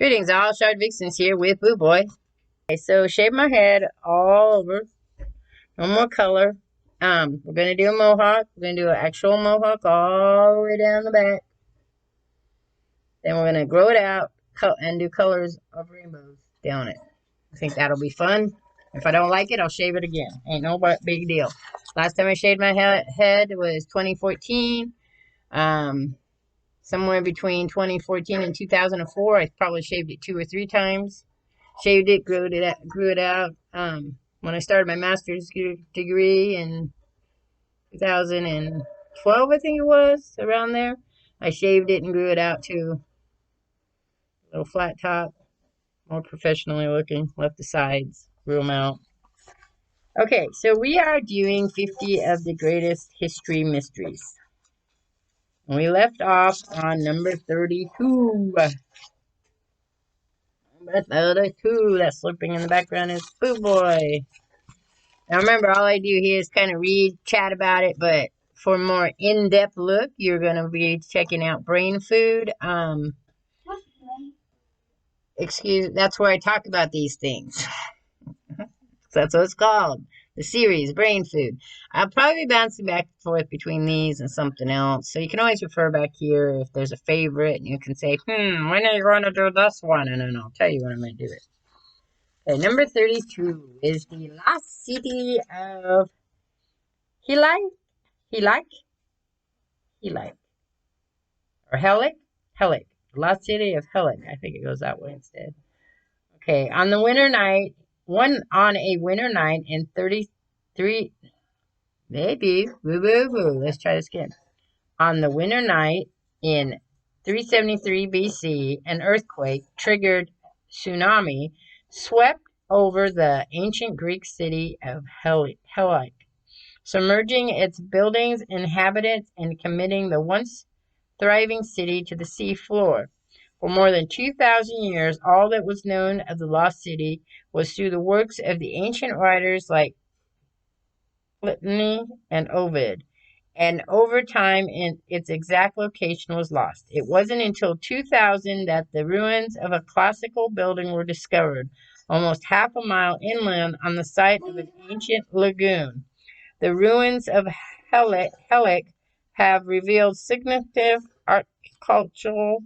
Greetings, all. Shardvixen's here with Boo Boy. Okay, so shave my head all over. No more color. We're gonna do a mohawk. We're gonna do an actual mohawk all the way down the back. Then we're gonna grow it out and do colors of rainbows down it. I think that'll be fun. If I don't like it, I'll shave it again. Ain't no big deal. Last time I shaved my head was 2014. Somewhere between 2014 and 2004. I probably shaved it 2 or 3 times. Shaved it, grew it out. When I started my master's degree in 2012, I think it was, around there, I shaved it and grew it out to a little flat top, more professionally looking. Left the sides, grew them out. Okay, so we are doing 50 of the greatest history mysteries. We left off on number 32. Number 32. That slurping in the background is Boo Boy. Now remember, all I do here is kind of read, chat about it, but for a more in-depth look, you're going to be checking out Brain Food. That's where I talk about these things. That's what it's called. The series, Brain Food. I'll probably be bouncing back and forth between these and something else. So you can always refer back here if there's a favorite. And you can say, when are you going to do this one? And then I'll tell you when I'm going to do it. Okay, number 32 is the lost city of Helig? Or Helig? Helig. The lost city of Helig. I think it goes that way instead. Okay, on a winter night in 33, maybe, let's try this again. On the winter night in 373 BC, an earthquake triggered tsunami swept over the ancient Greek city of Helig, submerging its buildings, inhabitants, and committing the once thriving city to the sea floor. For more than 2,000 years, all that was known of the lost city was through the works of the ancient writers like Pliny and Ovid. And over time, its exact location was lost. It wasn't until 2000 that the ruins of a classical building were discovered, almost half a mile inland on the site of an ancient lagoon. The ruins of Helig have revealed significant architectural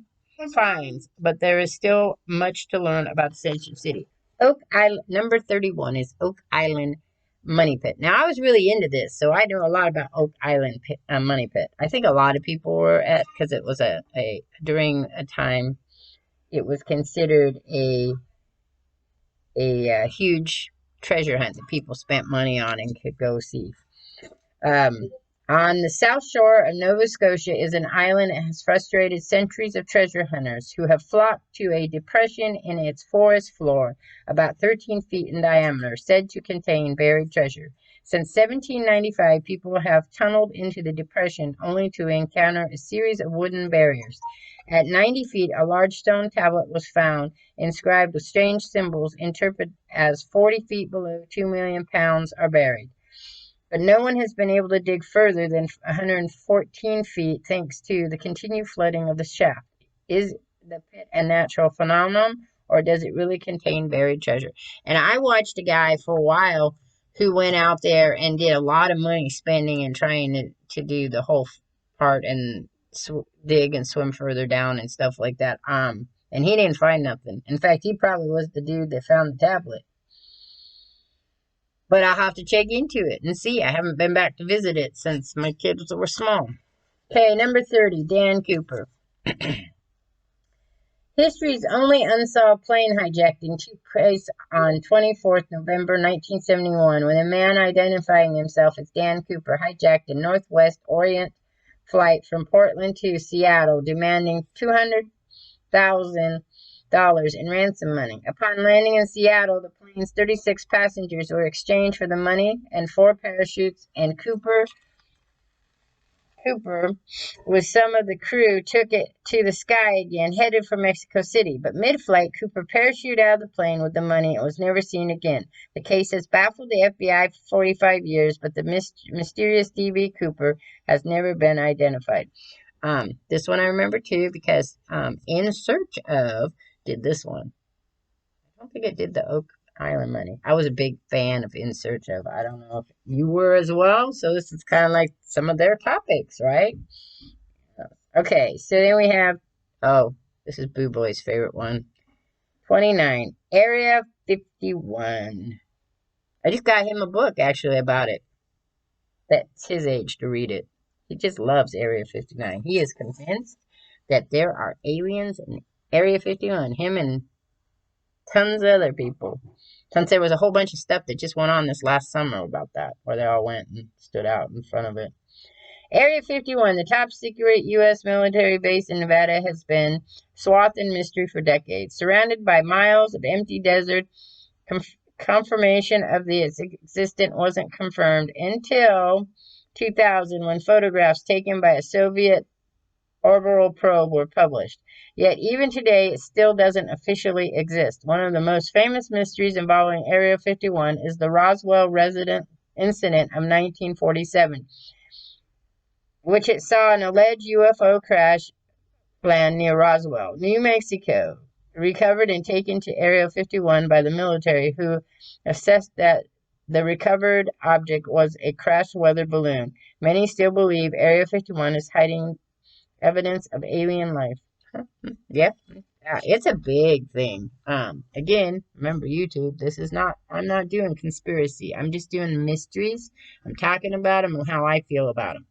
finds, but there is still much to learn about this ancient city. Oak Island, number 31 is Oak Island Money Pit. Now, I was really into this, so I know a lot about Oak Island Money Pit. I think a lot of people were because it was during a time, it was considered a huge treasure hunt that people spent money on and could go see. On the south shore of Nova Scotia is an island that has frustrated centuries of treasure hunters who have flocked to a depression in its forest floor, about 13 feet in diameter, said to contain buried treasure. Since 1795, people have tunneled into the depression only to encounter a series of wooden barriers. At 90 feet, a large stone tablet was found, inscribed with strange symbols interpreted as 40 feet below 2 million pounds are buried. But no one has been able to dig further than 114 feet thanks to the continued flooding of the shaft. Is the pit a natural phenomenon, or does it really contain buried treasure? And I watched a guy for a while who went out there and did a lot of money spending and trying to do the whole part and dig and swim further down and stuff like that. And he didn't find nothing. In fact, he probably was the dude that found the tablet. But I'll have to check into it and see. I haven't been back to visit it since my kids were small. Okay, number 30, Dan Cooper. History's only unsolved plane hijacking took place on 24th November 1971 when a man identifying himself as Dan Cooper hijacked a Northwest Orient flight from Portland to Seattle, demanding $200,000 in ransom money. Upon landing in Seattle, the plane's 36 passengers were exchanged for the money and 4 parachutes, and Cooper, with some of the crew, took it to the sky again, headed for Mexico City. But mid-flight, Cooper parachuted out of the plane with the money and was never seen again. The case has baffled the FBI for 45 years, but the mysterious D.B. Cooper has never been identified. This one I remember too because In Search of did this one. I don't think it did the Oak Island money. I was a big fan of In Search of. I don't know if you were as well. So this is kind of like some of their topics, right? Okay, so then we have, oh, this is Boo Boy's favorite one. 29, Area 51. I just got him a book, actually, about it. That's his age to read it. He just loves Area 59. He is convinced that there are aliens in Area 51. Him and tons of other people. Since there was a whole bunch of stuff that just went on this last summer about that, where they all went and stood out in front of it. Area 51, the top secret U.S. military base in Nevada, has been swathed in mystery for decades. Surrounded by miles of empty desert, confirmation of its existence wasn't confirmed until 2000, when photographs taken by a Soviet orbital probe were published. Yet even today, it still doesn't officially exist. One of the most famous mysteries involving Area 51 is the Roswell resident incident of 1947, which it saw an alleged UFO crash land near Roswell, New Mexico, recovered and taken to Area 51 by the military, who assessed that the recovered object was a crash weather balloon. Many still believe Area 51 is hiding evidence of alien life. Yep. Yeah, it's a big thing. Again, remember YouTube, this is not, I'm not doing conspiracy. I'm just doing mysteries. I'm talking about them and how I feel about them.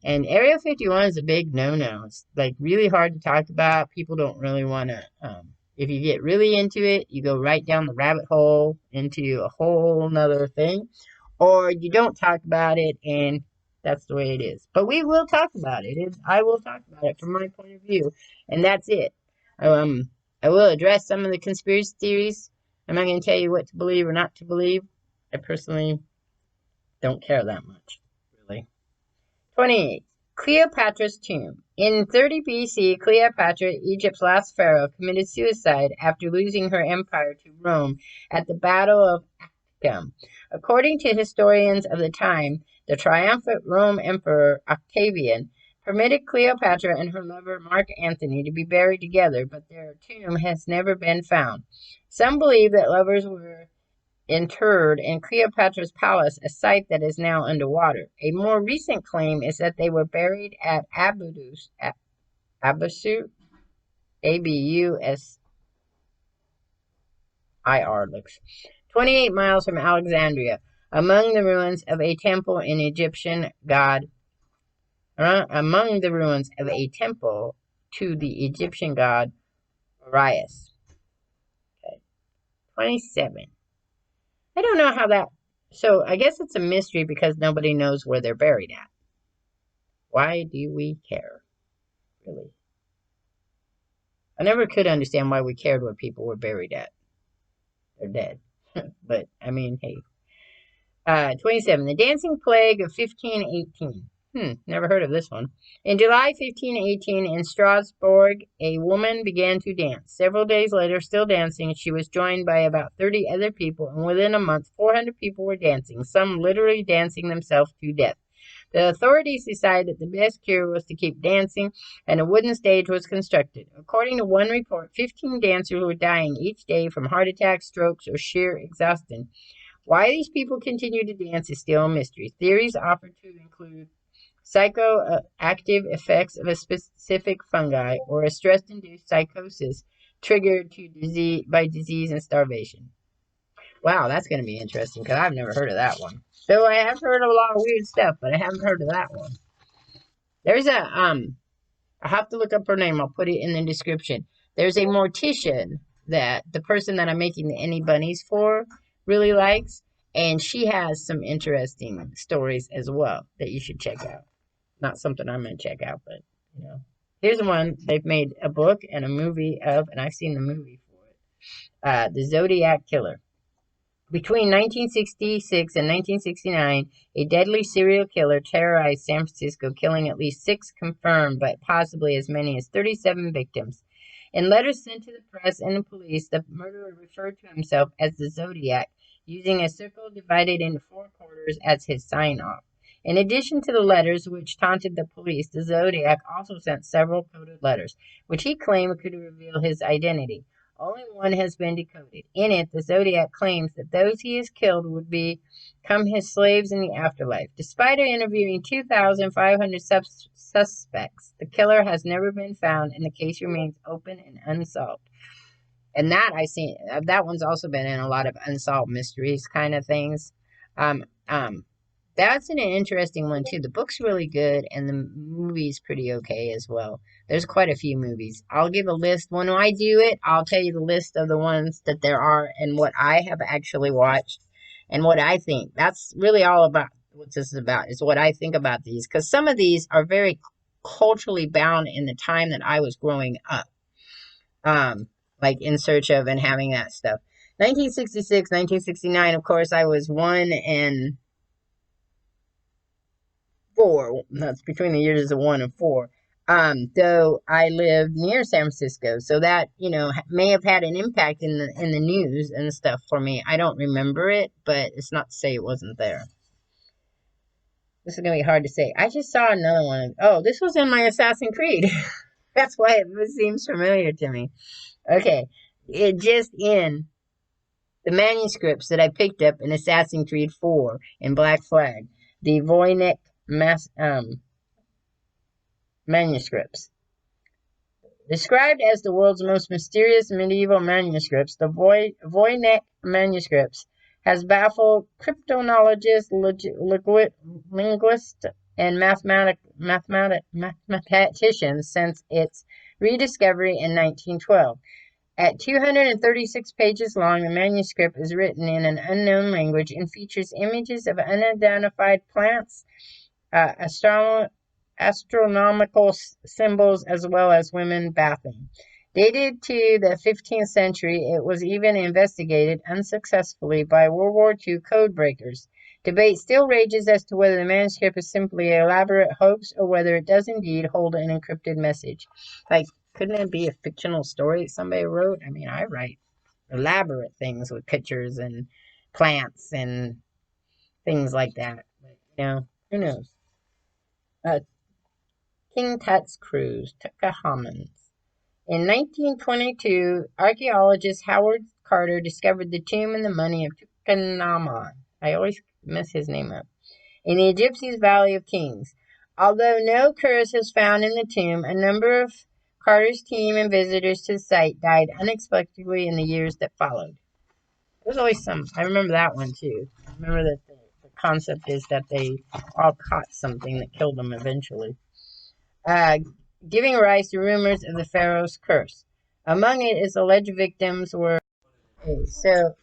And Area 51 is a big no-no. It's like really hard to talk about. People don't really want to, if you get really into it, you go right down the rabbit hole into a whole nother thing, or you don't talk about it and that's the way it is. But we will talk about it. I will talk about it from my point of view, and that's it. I will address some of the conspiracy theories. I'm not going to tell you what to believe or not to believe. I personally don't care that much, really. 28. Cleopatra's tomb. In 30 BC, Cleopatra, Egypt's last pharaoh, committed suicide after losing her empire to Rome at the Battle of Actium. According to historians of the time, the triumphant Rome Emperor Octavian permitted Cleopatra and her lover Mark Antony to be buried together, but their tomb has never been found. Some believe that lovers were interred in Cleopatra's palace, a site that is now underwater. A more recent claim is that they were buried at Abydos, A-B-U-S-I-R, looks 28 miles from Alexandria, among the ruins of a temple to the Egyptian god Orius. Okay. 27. I don't know how that, so I guess it's a mystery because nobody knows where they're buried at. Why do we care? Really? I never could understand why we cared where people were buried at. They're dead. But, I mean, hey. 27. The Dancing Plague of 1518. Never heard of this one. In July 1518, in Strasbourg, a woman began to dance. Several days later, still dancing, she was joined by about 30 other people, and within a month, 400 people were dancing, some literally dancing themselves to death. The authorities decided that the best cure was to keep dancing, and a wooden stage was constructed. According to one report, 15 dancers were dying each day from heart attacks, strokes, or sheer exhaustion. Why these people continue to dance is still a mystery. Theories offered to include psychoactive effects of a specific fungi, or a stress-induced psychosis triggered by disease and starvation. Wow, that's going to be interesting, because I've never heard of that one. So I have heard of a lot of weird stuff, but I haven't heard of that one. There's I have to look up her name. I'll put it in the description. There's a mortician that the person that I'm making the Any Bunnies for really likes, and she has some interesting stories as well that you should check out. Not something I'm going to check out, but, you know. Here's the one they've made a book and a movie of, and I've seen the movie for it. The Zodiac Killer. Between 1966 and 1969, a deadly serial killer terrorized San Francisco, killing at least 6 confirmed, but possibly as many as 37 victims. In letters sent to the press and the police, the murderer referred to himself as the Zodiac, using a circle divided into 4 quarters as his sign-off. In addition to the letters which taunted the police, the Zodiac also sent several coded letters, which he claimed could reveal his identity. Only one has been decoded. In it, the Zodiac claims that those he has killed would become his slaves in the afterlife. Despite interviewing 2,500 suspects, the killer has never been found, and the case remains open and unsolved. And that one's also been in a lot of unsolved mysteries kind of things. Um, um, that's an interesting one too. The book's really good, and the movie's pretty okay as well. There's quite a few movies. I'll give a list when I do it. I'll tell you the list of the ones that there are and what I have actually watched and what I think. That's really all about what this is about. Is what I think about these, because some of these are very culturally bound in the time that I was growing up. Like In Search of and having that stuff. 1966, 1969, of course, I was 1 and 4. That's between the years of 1 and 4. Though I lived near San Francisco, so that, may have had an impact in the news and stuff for me. I don't remember it, but it's not to say it wasn't there. This is going to be hard to say. I just saw another one. Oh, this was in my Assassin's Creed. That's why it seems familiar to me. Okay, it just in the manuscripts that I picked up in Assassin's Creed 4 in Black Flag, the Voynich manuscripts. Described as the world's most mysterious medieval manuscripts, the Voynich manuscripts has baffled cryptonologists, linguists, and mathematicians since its rediscovery in 1912. At 236 pages long, the manuscript is written in an unknown language and features images of unidentified plants, astronomical symbols, as well as women bathing. Dated to the 15th century, it was even investigated unsuccessfully by World War II code breakers. Debate still rages as to whether the manuscript is simply an elaborate hoax or whether it does indeed hold an encrypted message. Like, couldn't it be a fictional story somebody wrote? I mean, I write elaborate things with pictures and plants and things like that. But, who knows? King Tut's cruise, Tutankhamen's. In 1922, archaeologist Howard Carter discovered the tomb and the mummy of Tutankhamun. I always mess his name up. In the Egyptian Valley of Kings. Although no curse was found in the tomb, a number of Carter's team and visitors to the site died unexpectedly in the years that followed. There's always some. I remember that one too. I remember that the concept is that they all caught something that killed them eventually. Giving rise to rumors of the Pharaohs Curse. Among it is alleged victims were. Okay, so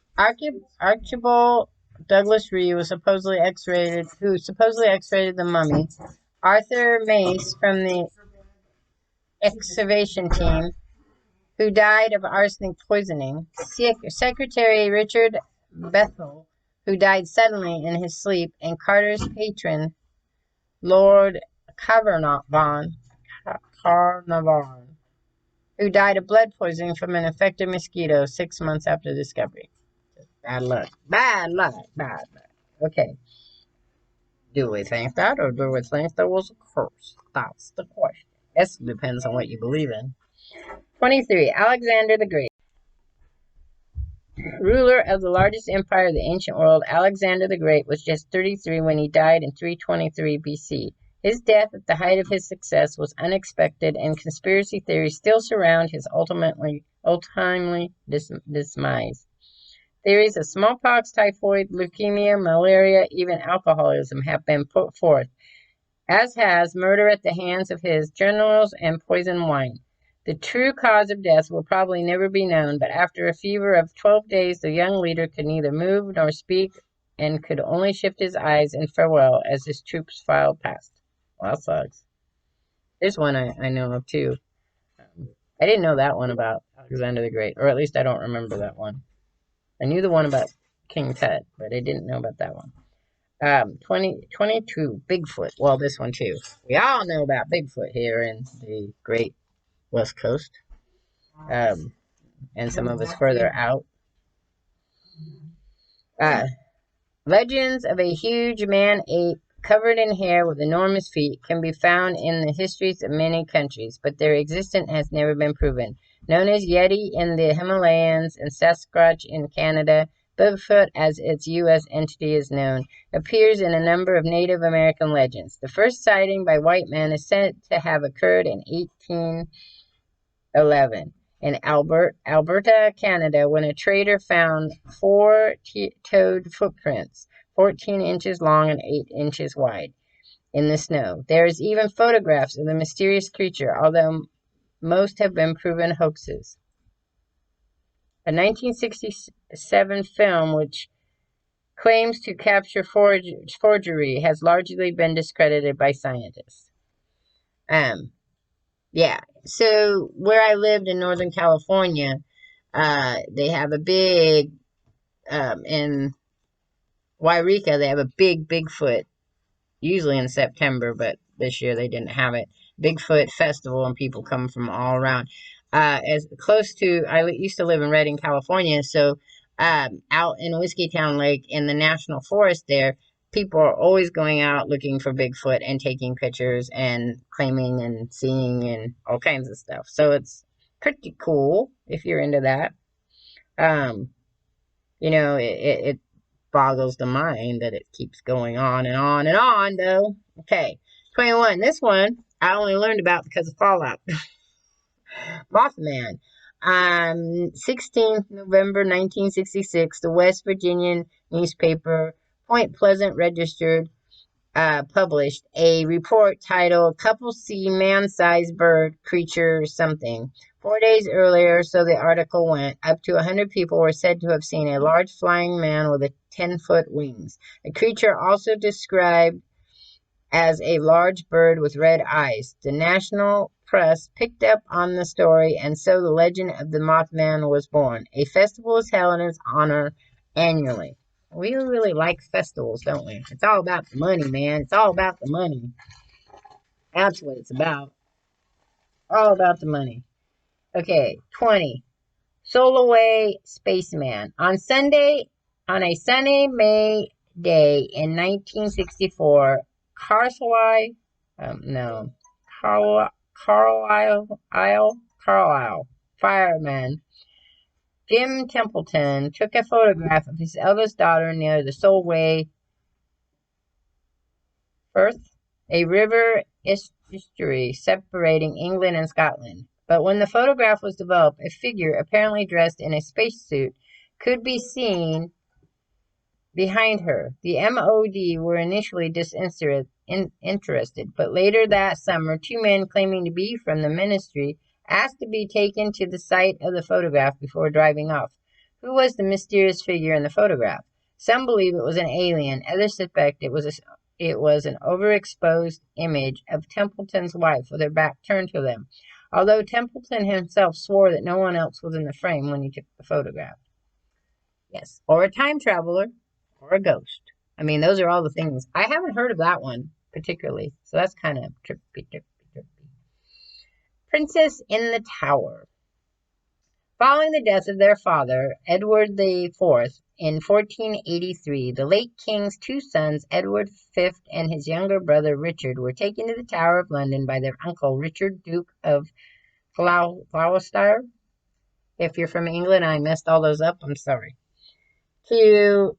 Archibald Douglas Reed was supposedly X-rated the mummy. Arthur Mace from the excavation team, who died of arsenic poisoning. Secretary Richard Bethel, who died suddenly in his sleep, and Carter's patron, Lord Carnarvon, who died of blood poisoning from an infected mosquito 6 months after discovery. Bad luck. Bad luck. Bad luck. Okay. Do we think that, or do we think there was a curse? That's the question. This depends on what you believe in. 23. Alexander the Great. Ruler of the largest empire of the ancient world, Alexander the Great was just 33 when he died in 323 BC. His death at the height of his success was unexpected, and conspiracy theories still surround his untimely demise. Theories of smallpox, typhoid, leukemia, malaria, even alcoholism have been put forth, as has murder at the hands of his generals and poisoned wine. The true cause of death will probably never be known, but after a fever of 12 days, the young leader could neither move nor speak and could only shift his eyes in farewell as his troops filed past. Well, that sucks. There's one I know of, too. I didn't know that one about Alexander the Great, or at least I don't remember that one. I knew the one about King Tut, but I didn't know about that one. 22, Bigfoot. Well, this one too. We all know about Bigfoot here in the great West Coast. And some of us further out. Legends of a huge man-ape covered in hair with enormous feet, can be found in the histories of many countries, but their existence has never been proven. Known as Yeti in the Himalayas and Sasquatch in Canada, Bigfoot, as its U.S. entity is known, appears in a number of Native American legends. The first sighting by white men is said to have occurred in 1811 in Alberta, Canada, when a trader found four-toed footprints, 14 inches long and 8 inches wide, in the snow. There is even photographs of the mysterious creature, although most have been proven hoaxes. A 1967 film which claims to capture forgery has largely been discredited by scientists. Yeah. So where I lived in Northern California, they have a big, in Wairika, they have a big Bigfoot, usually in September, but this year they didn't have it. Bigfoot festival, and people come from all around. As close to, I used to live in Redding, California, so out in Whiskeytown Lake in the National Forest there, people are always going out looking for Bigfoot and taking pictures and claiming and seeing and all kinds of stuff. So it's pretty cool if you're into that. It boggles the mind that it keeps going on and on and on, though. Okay, 21. This one I only learned about because of Fallout. Mothman. 16th November 1966, the West Virginian newspaper Point Pleasant Register published a report titled "Couple See Man-Sized Bird Creature Something." 4 days earlier, so the article went, up to 100 people were said to have seen a large flying man with 10-foot wings. A creature also described as a large bird with red eyes. The national press picked up on the story, and so the legend of the Mothman was born. A festival is held in its honor annually. We really like festivals, don't we? It's all about the money, man. It's all about the money. That's what it's about. All about the money. Okay, 20. Soloway Spaceman. On a sunny May day in 1964, Carlisle fireman Jim Templeton took a photograph of his eldest daughter near the Solway Firth, a river estuary separating England and Scotland. But when the photograph was developed, a figure apparently dressed in a spacesuit could be seen behind her. The MOD were initially disinterested, but later that summer, two men claiming to be from the ministry asked to be taken to the site of the photograph before driving off. Who was the mysterious figure in the photograph? Some believe it was an alien. Others suspect it was an overexposed image of Templeton's wife with her back turned to them, although Templeton himself swore that no one else was in the frame when he took the photograph. Yes, or a time traveler, or a ghost. I mean, those are all the things. I haven't heard of that one particularly, so that's kind of trippy. Princess in the Tower. Following the death of their father, Edward IV, in 1483, the late king's two sons, Edward V and his younger brother Richard, were taken to the Tower of London by their uncle Richard, Duke of Gloucester. If you're from England, I messed all those up. I'm sorry. To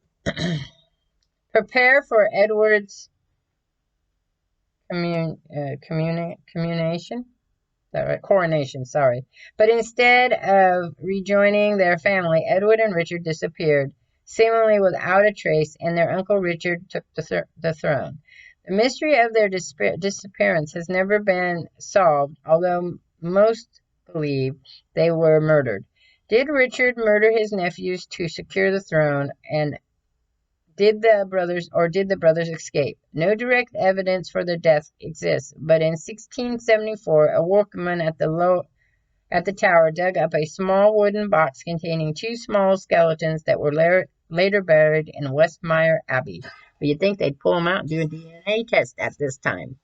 prepare for Edward's coronation, sorry. But instead of rejoining their family, Edward and Richard disappeared, seemingly without a trace, and their uncle Richard took the throne. The mystery of their disappearance has never been solved, although most believe they were murdered. Did Richard murder his nephews to secure the throne, and did the brothers escape? No direct evidence for their death exists, but in 1674, a workman at the tower dug up a small wooden box containing two small skeletons that were later buried in Westminster Abbey. But you'd think they'd pull them out and do a DNA test at this time.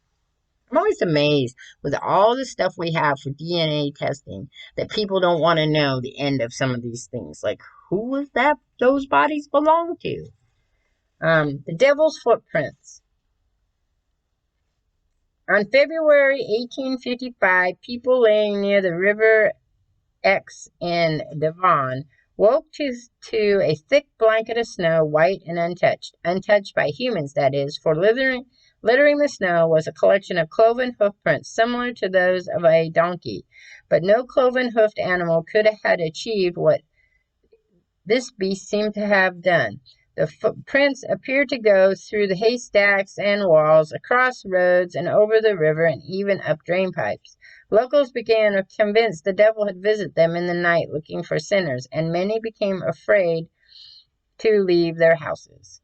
I'm always amazed with all the stuff we have for DNA testing that people don't want to know the end of some of these things. Like, who was those bodies belong to? The Devil's Footprints. On February 1855, people laying near the River Exe in Devon woke to a thick blanket of snow, white and untouched by humans, that is, for littering the snow was a collection of cloven hoof prints similar to those of a donkey, but no cloven hoofed animal could have achieved what this beast seemed to have done. The footprints appeared to go through the haystacks and walls, across roads and over the river, and even up drain pipes. Locals began convinced the devil had visited them in the night looking for sinners, and many became afraid to leave their houses.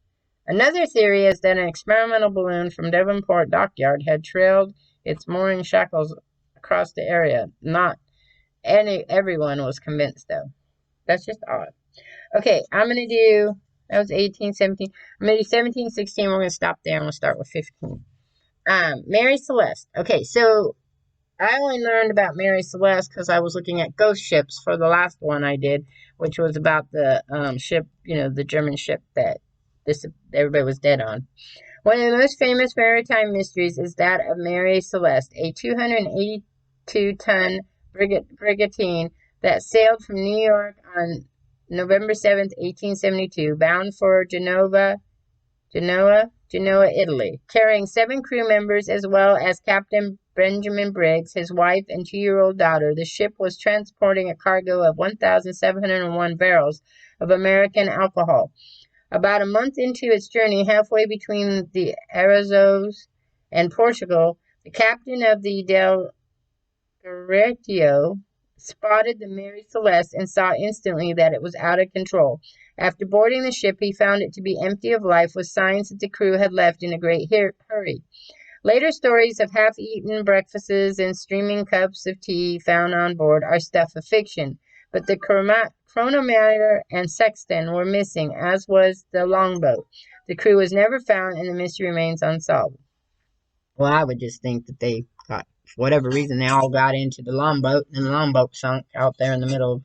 Another theory is that an experimental balloon from Devonport Dockyard had trailed its mooring shackles across the area. Not everyone was convinced, though. That's just odd. Okay, I'm going to do, that was 18, 17. I'm going to do 17, 16. We're going to stop there and we'll start with 15. Mary Celeste. Okay, so I only learned about Mary Celeste because I was looking at ghost ships for the last one I did, which was about the ship, the German ship that everybody was dead on. One of the most famous maritime mysteries is that of Mary Celeste, a 282-ton brigantine that sailed from New York on November 7th, 1872, bound for Genoa, Italy, carrying 7 crew members as well as Captain Benjamin Briggs, his wife, and 2-year-old daughter. The ship was transporting a cargo of 1,701 barrels of American alcohol. About a month into its journey, halfway between the Azores and Portugal, the captain of the Del Garretio spotted the Mary Celeste and saw instantly that it was out of control. After boarding the ship, he found it to be empty of life, with signs that the crew had left in a great hurry. Later stories of half-eaten breakfasts and steaming cups of tea found on board are stuff of fiction, but the chronometer and sextant were missing, as was the longboat. The crew was never found, and the mystery remains unsolved. Well, I would just think that they got, for whatever reason, they all got into the longboat, and the longboat sunk out there in the middle of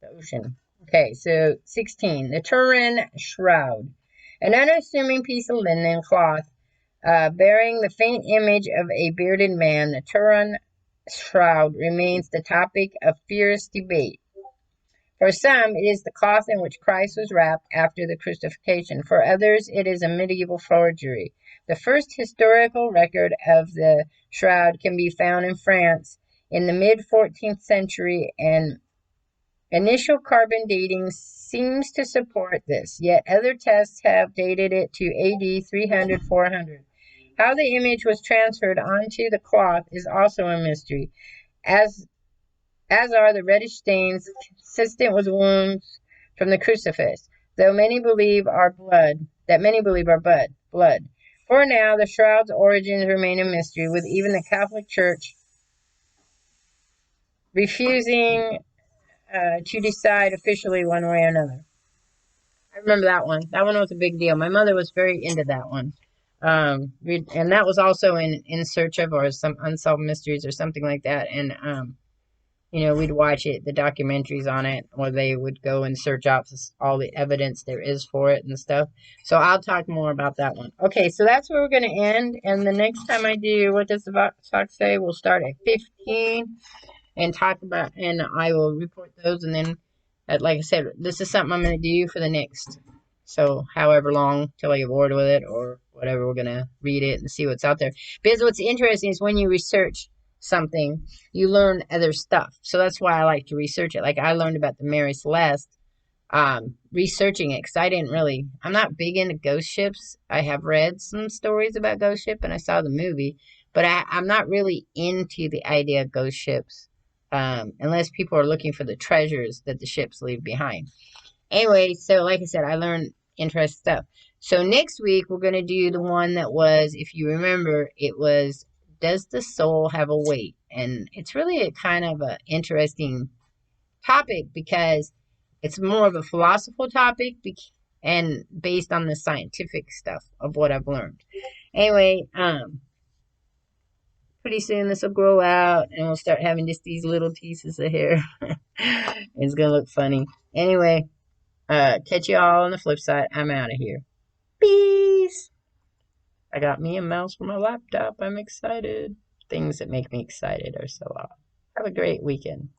the ocean. Okay, so 16. The Turin Shroud. An unassuming piece of linen cloth bearing the faint image of a bearded man, the Turin Shroud remains the topic of fierce debate. For some, it is the cloth in which Christ was wrapped after the crucifixion. For others, it is a medieval forgery. The first historical record of the shroud can be found in France in the mid-14th century, and initial carbon dating seems to support this, yet other tests have dated it to AD 300-400. How the image was transferred onto the cloth is also a mystery, as are the reddish stains consistent with wounds from the crucifix, though many believe are blood. For now, the shroud's origins remain a mystery, with even the Catholic Church refusing to decide officially one way or another. I remember that one. That one was a big deal. My mother was very into that one. And that was also in Search of, or some Unsolved Mysteries or something like that. And we'd watch it, the documentaries on it, where they would go and search out all the evidence there is for it and stuff. So I'll talk more about that one. Okay, so that's where we're going to end. And the next time I do, what does the talk say? We'll start at 15 and talk about, and I will report those. And then, like I said, this is something I'm going to do for the next, so however long till I get bored with it or whatever, we're going to read it and see what's out there. Because what's interesting is when you research something, you learn other stuff. So that's why I like to research it. Like I learned about the Mary Celeste, researching it, because I'm not big into ghost ships. I have read some stories about ghost ship and I saw the movie, but I'm not really into the idea of ghost ships, unless people are looking for the treasures that the ships leave behind. Anyway, so like I said, I learned interesting stuff. So next week, we're going to do the one that was, if you remember, it was, does the soul have a weight? And it's really a kind of an interesting topic because it's more of a philosophical topic and based on the scientific stuff of what I've learned. Anyway, pretty soon this will grow out and we'll start having just these little pieces of hair. It's going to look funny. Anyway, catch you all on the flip side. I'm out of here. Peace. I got me a mouse for my laptop. I'm excited. Things that make me excited are so odd. Have a great weekend.